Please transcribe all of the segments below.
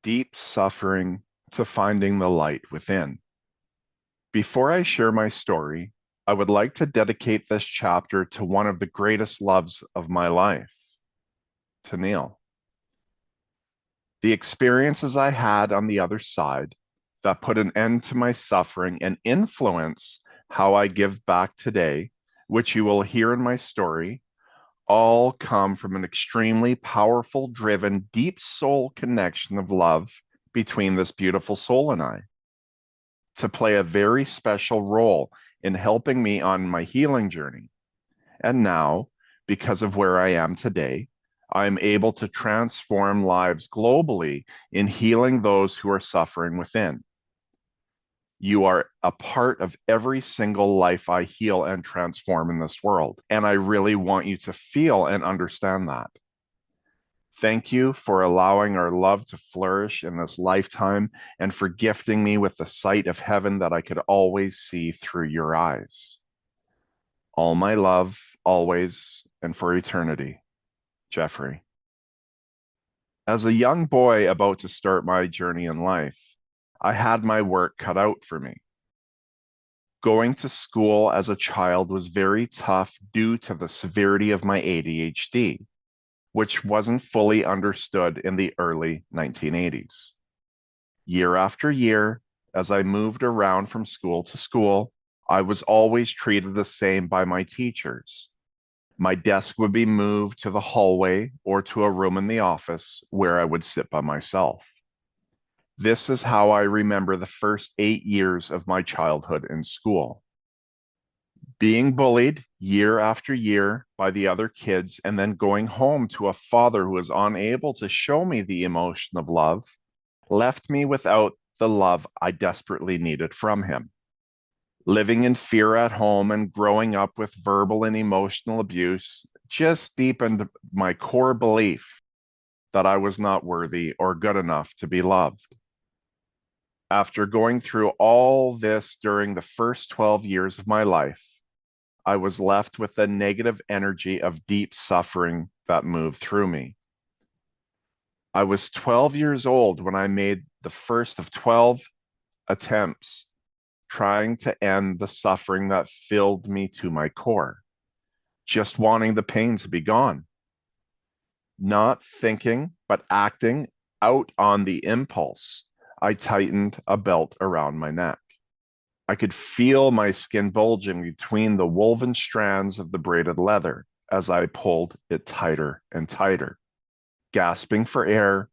deep suffering to finding the light within. Before I share my story, I would like to dedicate this chapter to one of the greatest loves of my life, to Neil. The experiences I had on the other side that put an end to my suffering and influence how I give back today, which you will hear in my story, all come from an extremely powerful, driven, deep soul connection of love between this beautiful soul and I, to play a very special role in helping me on my healing journey. And now, because of where I am today, I'm able to transform lives globally in healing those who are suffering within. You are a part of every single life I heal and transform in this world. And I really want you to feel and understand that. Thank you for allowing our love to flourish in this lifetime and for gifting me with the sight of heaven that I could always see through your eyes. All my love, always and for eternity. Jeffrey. As a young boy about to start my journey in life, I had my work cut out for me. Going to school as a child was very tough due to the severity of my ADHD, which wasn't fully understood in the early 1980s. Year after year, as I moved around from school to school, I was always treated the same by my teachers. My desk would be moved to the hallway or to a room in the office where I would sit by myself. This is how I remember the first 8 years of my childhood in school. Being bullied year after year by the other kids, and then going home to a father who was unable to show me the emotion of love, left me without the love I desperately needed from him. Living in fear at home and growing up with verbal and emotional abuse just deepened my core belief that I was not worthy or good enough to be loved. After going through all this during the first 12 years of my life, I was left with the negative energy of deep suffering that moved through me. I was 12 years old when I made the first of 12 attempts trying to end the suffering that filled me to my core, just wanting the pain to be gone. Not thinking, but acting out on the impulse, I tightened a belt around my neck. I could feel my skin bulging between the woven strands of the braided leather as I pulled it tighter and tighter. Gasping for air,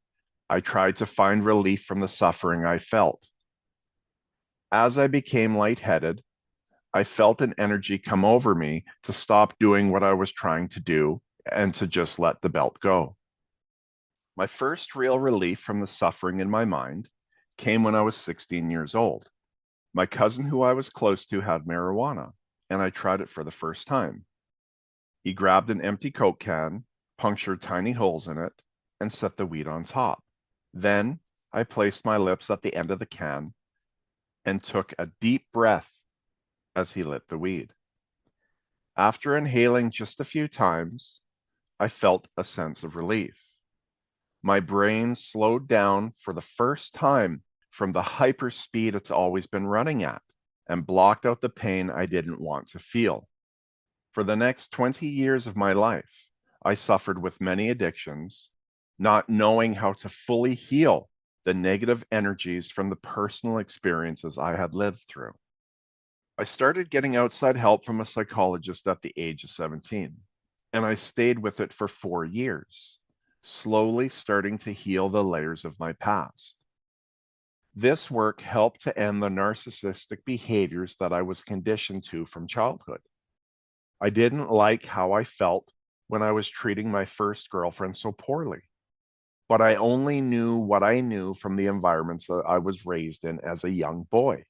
I tried to find relief from the suffering I felt. As I became lightheaded, I felt an energy come over me to stop doing what I was trying to do and to just let the belt go. My first real relief from the suffering in my mind came when I was 16 years old. My cousin who I was close to had marijuana, and I tried it for the first time. He grabbed an empty Coke can, punctured tiny holes in it, and set the weed on top. Then I placed my lips at the end of the can and took a deep breath as he lit the weed. After inhaling just a few times, I felt a sense of relief. My brain slowed down for the first time from the hyperspeed it's always been running at and blocked out the pain I didn't want to feel. For the next 20 years of my life, I suffered with many addictions, not knowing how to fully heal the negative energies from the personal experiences I had lived through. I started getting outside help from a psychologist at the age of 17, and I stayed with it for 4 years, slowly starting to heal the layers of my past. This work helped to end the narcissistic behaviors that I was conditioned to from childhood. I didn't like how I felt when I was treating my first girlfriend so poorly, but I only knew what I knew from the environments that I was raised in as a young boy.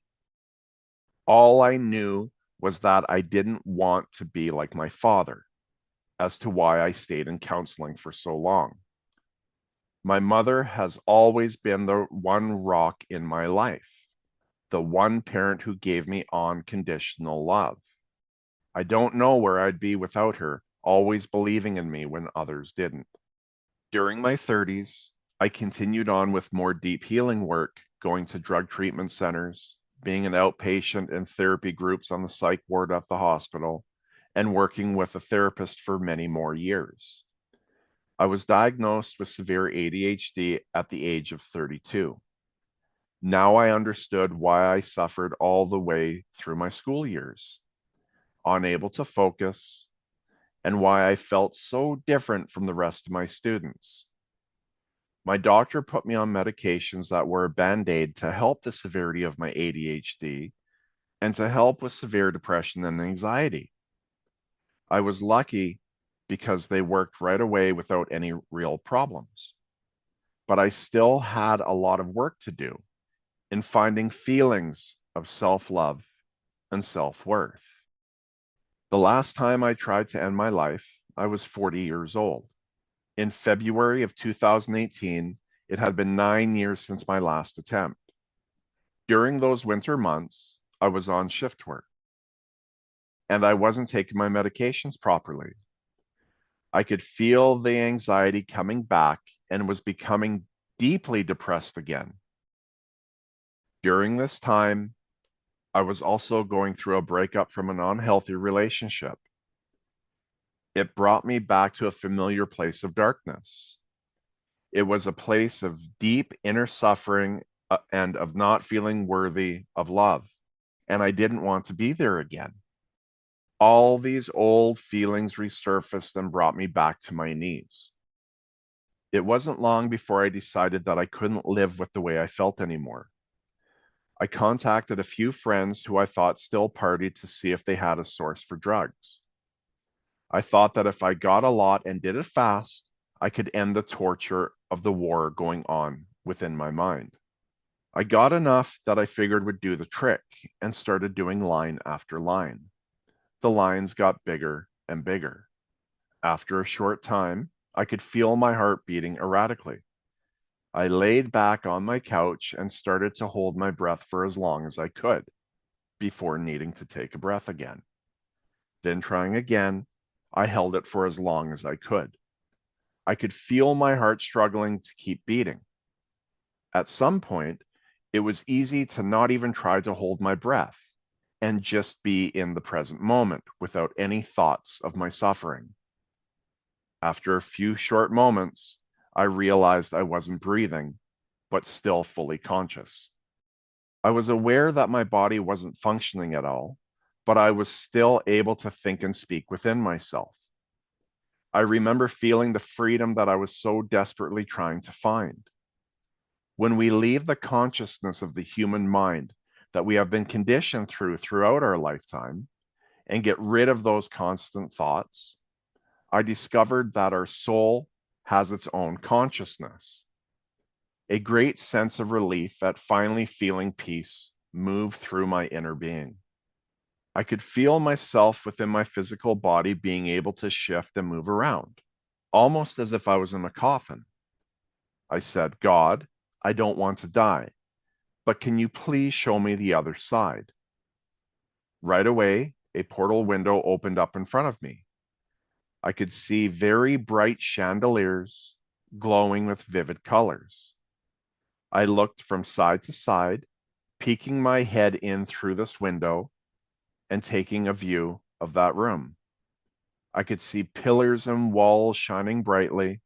All I knew was that I didn't want to be like my father, as to why I stayed in counseling for so long. My mother has always been the one rock in my life, the one parent who gave me unconditional love. I don't know where I'd be without her, always believing in me when others didn't. During my 30s, I continued on with more deep healing work, going to drug treatment centers, being an outpatient in therapy groups on the psych ward at the hospital, and working with a therapist for many more years. I was diagnosed with severe ADHD at the age of 32. Now I understood why I suffered all the way through my school years, unable to focus, and why I felt so different from the rest of my students. My doctor put me on medications that were a band-aid to help the severity of my ADHD and to help with severe depression and anxiety. I was lucky because they worked right away without any real problems. But I still had a lot of work to do in finding feelings of self-love and self-worth. The last time I tried to end my life, I was 40 years old. In February of 2018, it had been 9 years since my last attempt. During those winter months, I was on shift work and I wasn't taking my medications properly. I could feel the anxiety coming back and was becoming deeply depressed again. During this time, I was also going through a breakup from an unhealthy relationship. It brought me back to a familiar place of darkness. It was a place of deep inner suffering and of not feeling worthy of love. And I didn't want to be there again. All these old feelings resurfaced and brought me back to my knees. It wasn't long before I decided that I couldn't live with the way I felt anymore. I contacted a few friends who I thought still partied to see if they had a source for drugs. I thought that if I got a lot and did it fast, I could end the torture of the war going on within my mind. I got enough that I figured would do the trick and started doing line after line. The lines got bigger and bigger. After a short time, I could feel my heart beating erratically. I laid back on my couch and started to hold my breath for as long as I could before needing to take a breath again. Then trying again, I held it for as long as I could. I could feel my heart struggling to keep beating. At some point, it was easy to not even try to hold my breath and just be in the present moment without any thoughts of my suffering. After a few short moments, I realized I wasn't breathing, but still fully conscious. I was aware that my body wasn't functioning at all, but I was still able to think and speak within myself. I remember feeling the freedom that I was so desperately trying to find. When we leave the consciousness of the human mind that we have been conditioned throughout our lifetime and get rid of those constant thoughts, I discovered that our soul has its own consciousness. A great sense of relief at finally feeling peace moved through my inner being. I could feel myself within my physical body being able to shift and move around, almost as if I was in a coffin. I said, God, I don't want to die, but can you please show me the other side? Right away, a portal window opened up in front of me. I could see very bright chandeliers glowing with vivid colors. I looked from side to side, peeking my head in through this window and taking a view of that room. I could see pillars and walls shining brightly.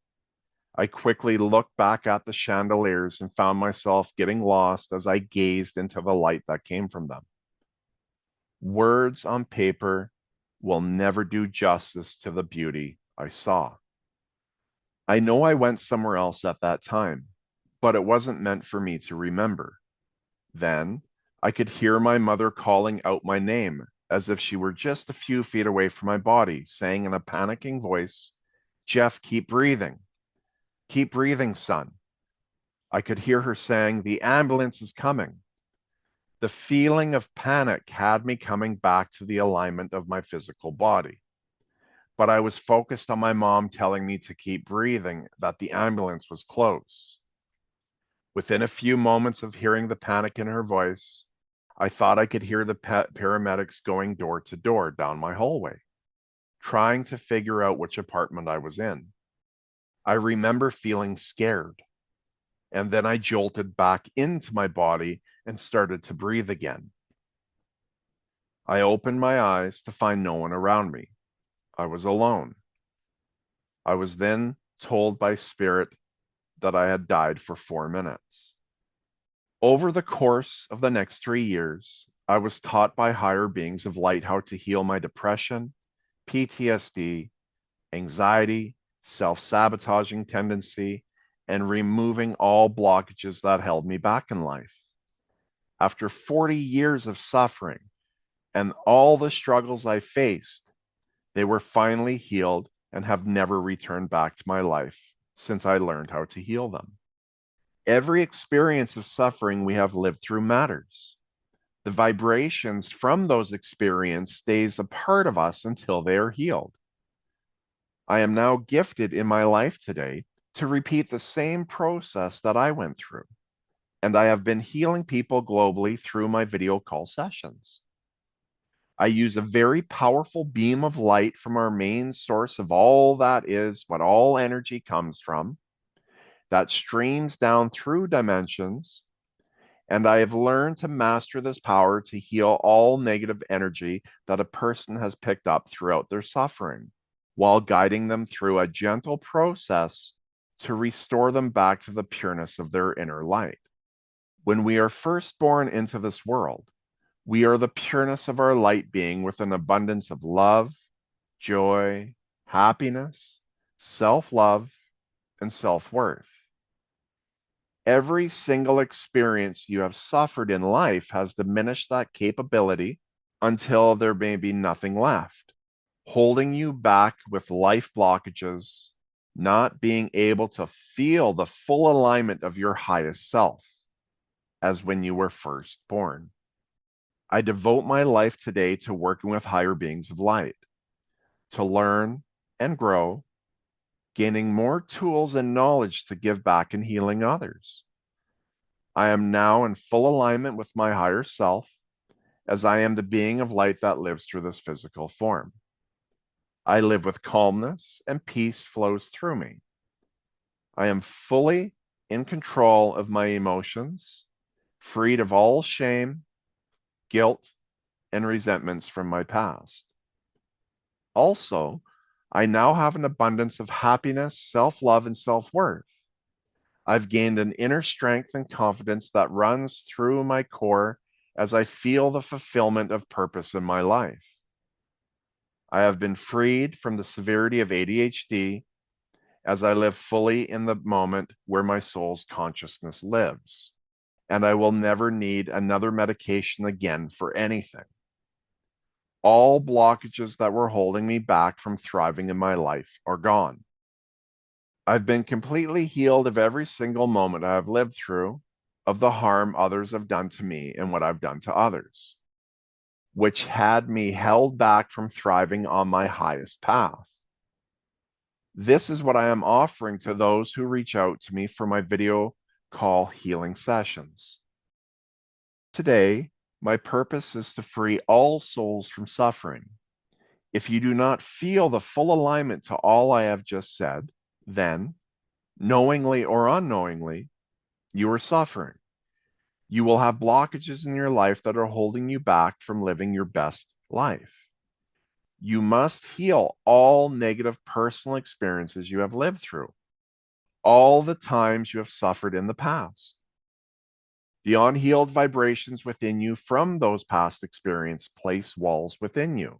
I quickly looked back at the chandeliers and found myself getting lost as I gazed into the light that came from them. Words on paper will never do justice to the beauty I saw. I know I went somewhere else at that time, but it wasn't meant for me to remember. Then I could hear my mother calling out my name as if she were just a few feet away from my body, saying in a panicking voice, Jeff, keep breathing. Keep breathing, son. I could hear her saying, the ambulance is coming. The feeling of panic had me coming back to the alignment of my physical body. But I was focused on my mom telling me to keep breathing, that the ambulance was close. Within a few moments of hearing the panic in her voice, I thought I could hear the paramedics going door to door down my hallway, trying to figure out which apartment I was in. I remember feeling scared. and then I jolted back into my body and started to breathe again. I opened my eyes to find no one around me. I was alone. I was then told by Spirit that I had died for 4 minutes. Over the course of the next 3 years, I was taught by higher beings of light how to heal my depression, PTSD, anxiety, self-sabotaging tendency, and removing all blockages that held me back in life. After 40 years of suffering and all the struggles I faced, they were finally healed and have never returned back to my life since I learned how to heal them. Every experience of suffering we have lived through matters. The vibrations from those experiences stays a part of us until they are healed. I am now gifted in my life today to repeat the same process that I went through, and I have been healing people globally through my video call sessions. I use a very powerful beam of light from our main source of all that is, what all energy comes from, that streams down through dimensions, and I have learned to master this power to heal all negative energy that a person has picked up throughout their suffering, while guiding them through a gentle process to restore them back to the pureness of their inner light. When we are first born into this world, we are the pureness of our light being with an abundance of love, joy, happiness, self-love, and self-worth. Every single experience you have suffered in life has diminished that capability until there may be nothing left, holding you back with life blockages, not being able to feel the full alignment of your highest self, as when you were first born. I devote my life today to working with higher beings of light, to learn and grow, gaining more tools and knowledge to give back and healing others. I am now in full alignment with my higher self, as I am the being of light that lives through this physical form. I live with calmness and peace flows through me. I am fully in control of my emotions, freed of all shame, guilt, and resentments from my past. Also, I now have an abundance of happiness, self-love, and self-worth. I've gained an inner strength and confidence that runs through my core as I feel the fulfillment of purpose in my life. I have been freed from the severity of ADHD as I live fully in the moment where my soul's consciousness lives, and I will never need another medication again for anything. All blockages that were holding me back from thriving in my life are gone. I've been completely healed of every single moment I have lived through, of the harm others have done to me and what I've done to others, which had me held back from thriving on my highest path. This is what I am offering to those who reach out to me for my video call healing sessions. Today, my purpose is to free all souls from suffering. If you do not feel the full alignment to all I have just said, then, knowingly or unknowingly, you are suffering. You will have blockages in your life that are holding you back from living your best life. You must heal all negative personal experiences you have lived through, all the times you have suffered in the past. The unhealed vibrations within you from those past experiences place walls within you.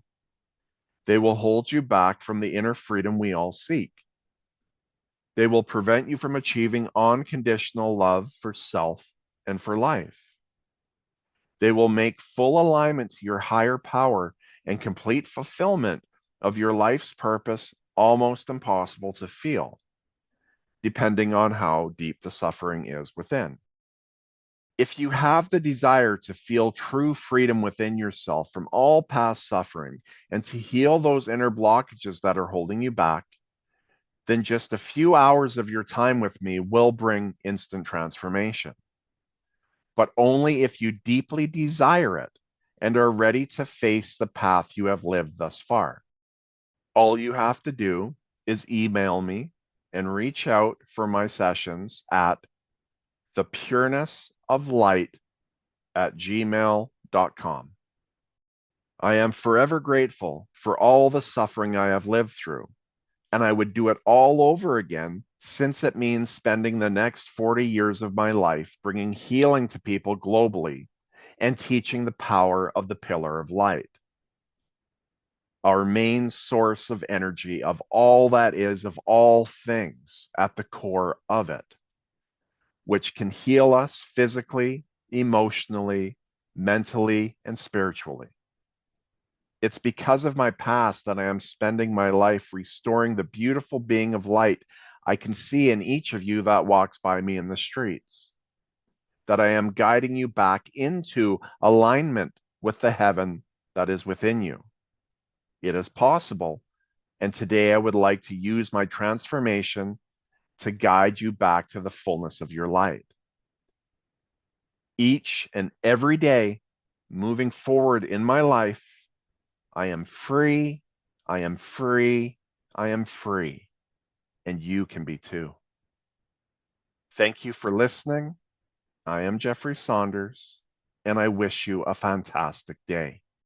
They will hold you back from the inner freedom we all seek. They will prevent you from achieving unconditional love for self and for life. They will make full alignment to your higher power and complete fulfillment of your life's purpose almost impossible to feel, depending on how deep the suffering is within. If you have the desire to feel true freedom within yourself from all past suffering and to heal those inner blockages that are holding you back, then just a few hours of your time with me will bring instant transformation. But only if you deeply desire it and are ready to face the path you have lived thus far. All you have to do is email me and reach out for my sessions at thepurenessoflight@gmail.com. I am forever grateful for all the suffering I have lived through, and I would do it all over again since it means spending the next 40 years of my life bringing healing to people globally and teaching the power of the pillar of light, our main source of energy, of all that is, of all things at the core of it, which can heal us physically, emotionally, mentally, and spiritually. It's because of my past that I am spending my life restoring the beautiful being of light I can see in each of you that walks by me in the streets, that I am guiding you back into alignment with the heaven that is within you. It is possible, and today I would like to use my transformation to guide you back to the fullness of your light. Each and every day, moving forward in my life, I am free, I am free, I am free, and you can be too. Thank you for listening. I am Jeffrey Saunders, and I wish you a fantastic day.